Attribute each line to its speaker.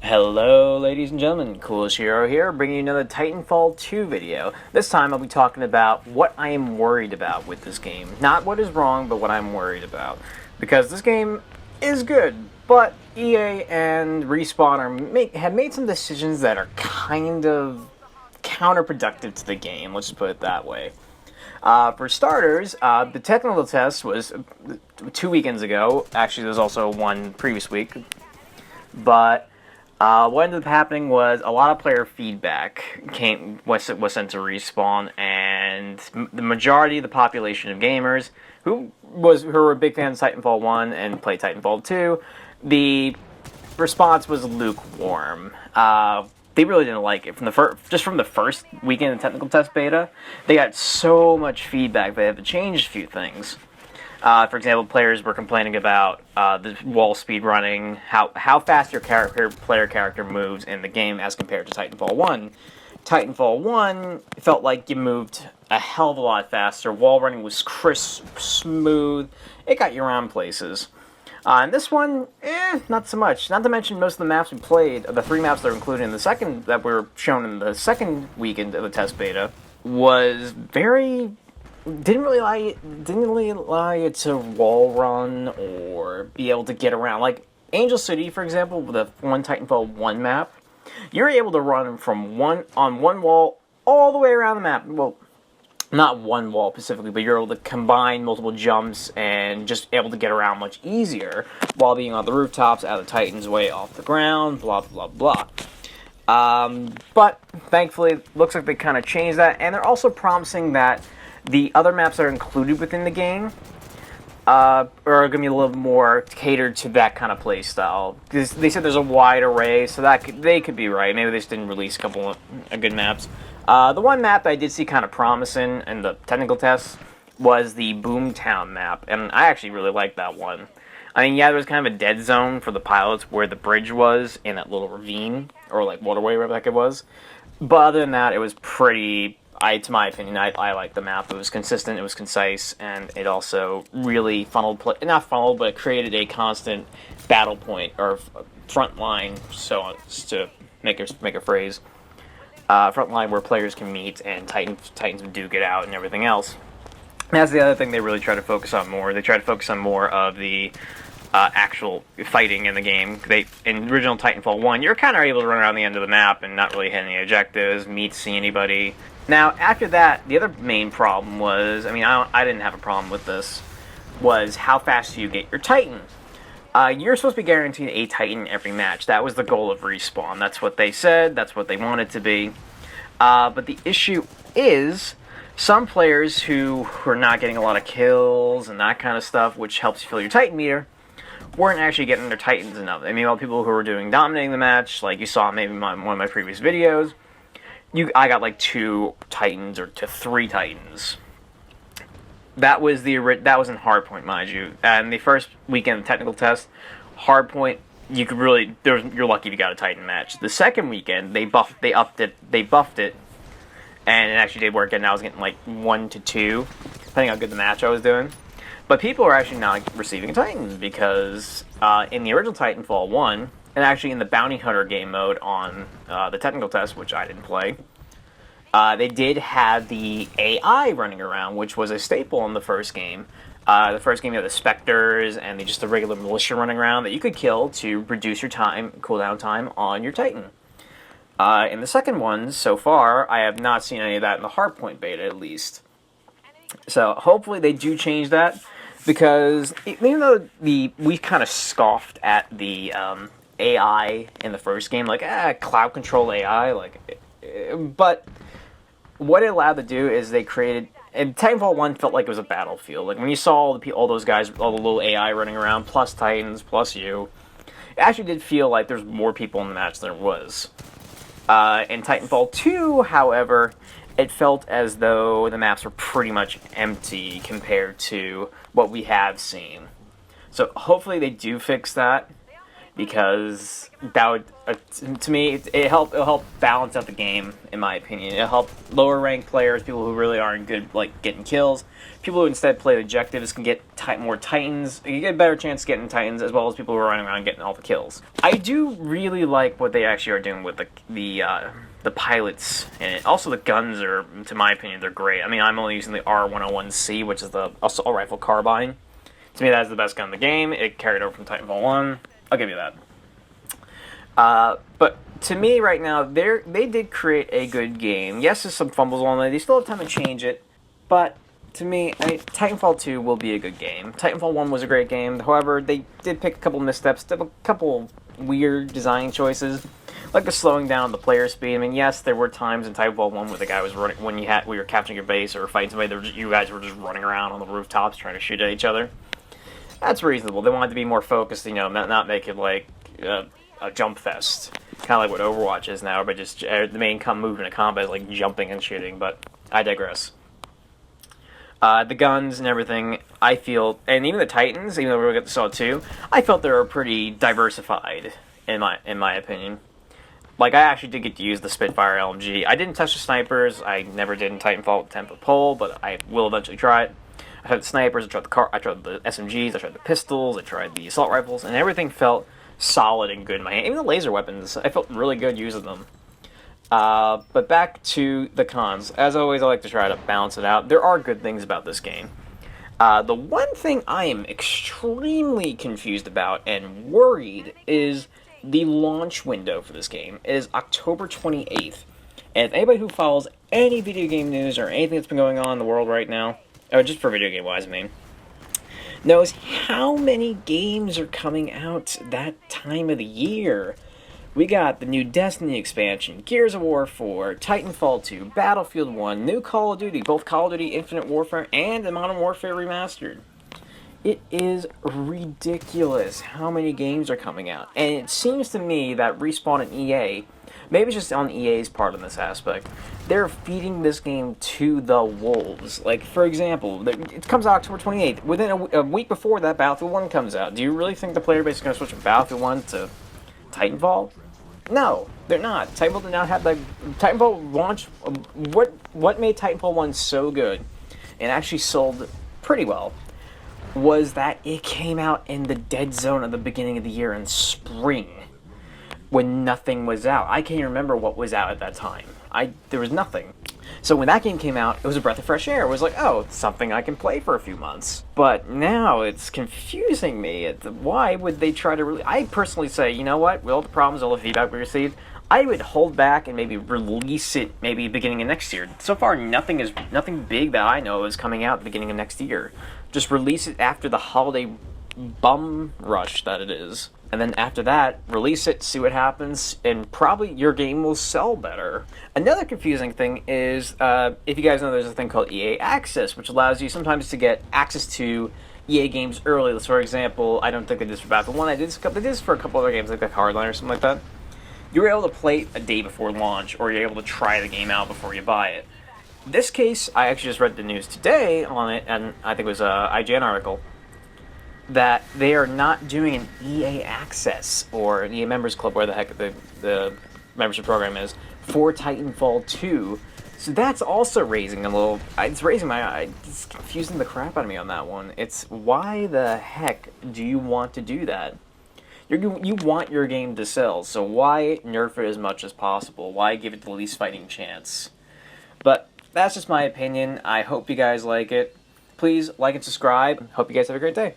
Speaker 1: Hello ladies and gentlemen, Coolest Hero here, bringing you another Titanfall 2 video. This time I'll be talking about what I am worried about with this game. Not what is wrong, but what I'm worried about. Because this game is good, but EA and Respawn have made some decisions that are kind of counterproductive to the game, let's just put it that way. For starters, the technical test was 2 weekends ago. Actually, there was also one previous week. But what ended up happening was a lot of player feedback was sent to Respawn, and the majority of the population of gamers who were big fans of Titanfall 1 and played Titanfall 2, the response was lukewarm. They really didn't like it from the first weekend of technical test beta. They got so much feedback they had to change a few things. For example, players were complaining about the wall speed running, how fast your player character moves in the game as compared to Titanfall 1. Titanfall 1 felt like you moved a hell of a lot faster. Wall running was crisp, smooth. It got you around places. And this one, not so much. Not to mention most of the maps we played, the 3 maps that are included in that were shown in the second weekend of the test beta, was very... didn't really allow you to wall run or be able to get around. Like Angel City, for example, the one Titanfall 1 map, you're able to run from one wall all the way around the map. Well, not one wall specifically, but you're able to combine multiple jumps and just able to get around much easier while being on the rooftops, out of the Titan's way off the ground, blah, blah, blah. But thankfully, it looks like they kind of changed that, and they're also promising that the other maps that are included within the game are going to be a little more catered to that kind of play style. They said there's a wide array, so they could be right. Maybe they just didn't release a couple of good maps. The one map that I did see kind of promising in the technical tests was the Boomtown map, and I actually really liked that one. I mean, yeah, there was kind of a dead zone for the pilots where the bridge was in that little ravine, or like waterway, wherever the heck it was. But other than that, it was pretty... to my opinion, I liked the map. It was consistent, it was concise, and it also really but it created a constant battle point, or front line, so to make a phrase. Front line where players can meet and Titans do get out and everything else. And that's the other thing they really try to focus on more. They try to focus on more of the actual fighting in the game. In original Titanfall 1, you're kind of able to run around the end of the map and not really hit any objectives, see anybody. Now, after that, the other main problem was, I mean, I didn't have a problem with this, was how fast do you get your Titan? You're supposed to be guaranteed a Titan every match. That was the goal of Respawn. That's what they said. That's what they wanted to be. But the issue is, some players who were not getting a lot of kills and that kind of stuff, which helps you fill your Titan meter, weren't actually getting their Titans enough. I mean, all people who were dominating the match, like you saw maybe in one of my previous videos, I got like 2 Titans or to 3 Titans. That was in Hardpoint, mind you. And the first weekend of technical test, Hardpoint, you're lucky if you got a Titan match. The second weekend, they buffed it, and it actually did work. And I was getting like 1 to 2, depending on how good the match I was doing. But people are actually not receiving Titans because in the original Titanfall 1, and actually in the Bounty Hunter game mode on the technical test, which I didn't play, they did have the AI running around, which was a staple in the first game. The first game, you had the Spectres and just the regular militia running around that you could kill to reduce your cooldown time on your Titan. In the second one, so far, I have not seen any of that in the Hardpoint beta, at least. So hopefully they do change that, because even though we kind of scoffed at the AI in the first game, like cloud control AI, but what it allowed to do is they created, and Titanfall 1 felt like it was a battlefield. Like when you saw all those guys, all the little AI running around, plus Titans, plus you, it actually did feel like there's more people in the match than there was. In Titanfall 2, however, it felt as though the maps were pretty much empty compared to what we have seen. So hopefully they do fix that. because that would, to me, it'll help balance out the game, in my opinion. It'll help lower ranked players, people who really aren't good like getting kills. People who instead play objectives can get more Titans. You get a better chance of getting Titans, as well as people who are running around getting all the kills. I do really like what they actually are doing with the pilots, and also the guns are, to my opinion, they're great. I mean, I'm only using the R101C, which is the assault rifle carbine. To me, that is the best gun in the game. It carried over from Titanfall 1. I'll give you that. But to me, right now, they did create a good game. Yes, there's some fumbles along the way. They still have time to change it. But to me, Titanfall 2 will be a good game. Titanfall 1 was a great game. However, they did pick a couple missteps, a couple weird design choices, like the slowing down the player speed. I mean, yes, there were times in Titanfall 1 where the guy was running, when we were capturing your base or fighting somebody, you guys were just running around on the rooftops trying to shoot at each other. That's reasonable. They wanted to be more focused, not make it like a jump fest, kind of like what Overwatch is now, but just the main movement of combat is like jumping and shooting. But I digress. The guns and everything, I feel, and even the Titans, even though we got saw two, I felt they were pretty diversified in my opinion. Like, I actually did get to use the Spitfire LMG. I didn't touch the snipers. I never did in Titanfall with 10-foot pole, but I will eventually try it. I tried the snipers, I tried the SMGs, I tried the pistols, I tried the assault rifles, and everything felt solid and good in my hand. Even the laser weapons, I felt really good using them. But back to the cons. As always, I like to try to balance it out. There are good things about this game. The one thing I am extremely confused about and worried is the launch window for this game. It is October 28th. And if anybody who follows any video game news or anything that's been going on in the world right now, or just for video game wise, I mean, knows how many games are coming out that time of the year. We got the new Destiny expansion, Gears of War 4, Titanfall 2, Battlefield 1, new Call of Duty, both Call of Duty Infinite Warfare and the Modern Warfare Remastered. It is ridiculous how many games are coming out. And it seems to me that Respawn and EA, maybe it's just on EA's part in this aspect, they're feeding this game to the wolves. Like, for example, it comes out October 28th. Within a week before that, Battlefield 1 comes out. Do you really think the player base is going to switch from Battlefield 1 to Titanfall? No, they're not. Titanfall did not have the... Titanfall launched... What made Titanfall 1 so good and actually sold pretty well was that it came out in the dead zone at the beginning of the year in spring, when nothing was out. I can't even remember what was out at that time. There was nothing. So when that game came out, it was a breath of fresh air. It was like, oh, it's something I can play for a few months. But now it's confusing me. Why would they try to really... I personally say, you know what? With all the problems, all the feedback we received, I would hold back and maybe release it maybe beginning of next year. So far, nothing big that I know is coming out at the beginning of next year. Just release it after the holiday bum rush that it is. And then after that, release it, see what happens, and probably your game will sell better. Another confusing thing is, if you guys know, there's a thing called EA Access, which allows you sometimes to get access to EA games early. So, for example, I don't think they did this for Battlefield 1, they did this for a couple other games, like Hardline or something like that. You were able to play it a day before launch, or you're able to try the game out before you buy it. In this case, I actually just read the news today on it, and I think it was an IGN article, that they are not doing an EA Access or an EA Members Club, where the heck the membership program is, for Titanfall 2. So that's also raising a little... It's raising my... It's confusing the crap out of me on that one. It's, why the heck do you want to do that? You want your game to sell, so why nerf it as much as possible? Why give it the least fighting chance? But that's just my opinion. I hope you guys like it. Please like and subscribe. Hope you guys have a great day.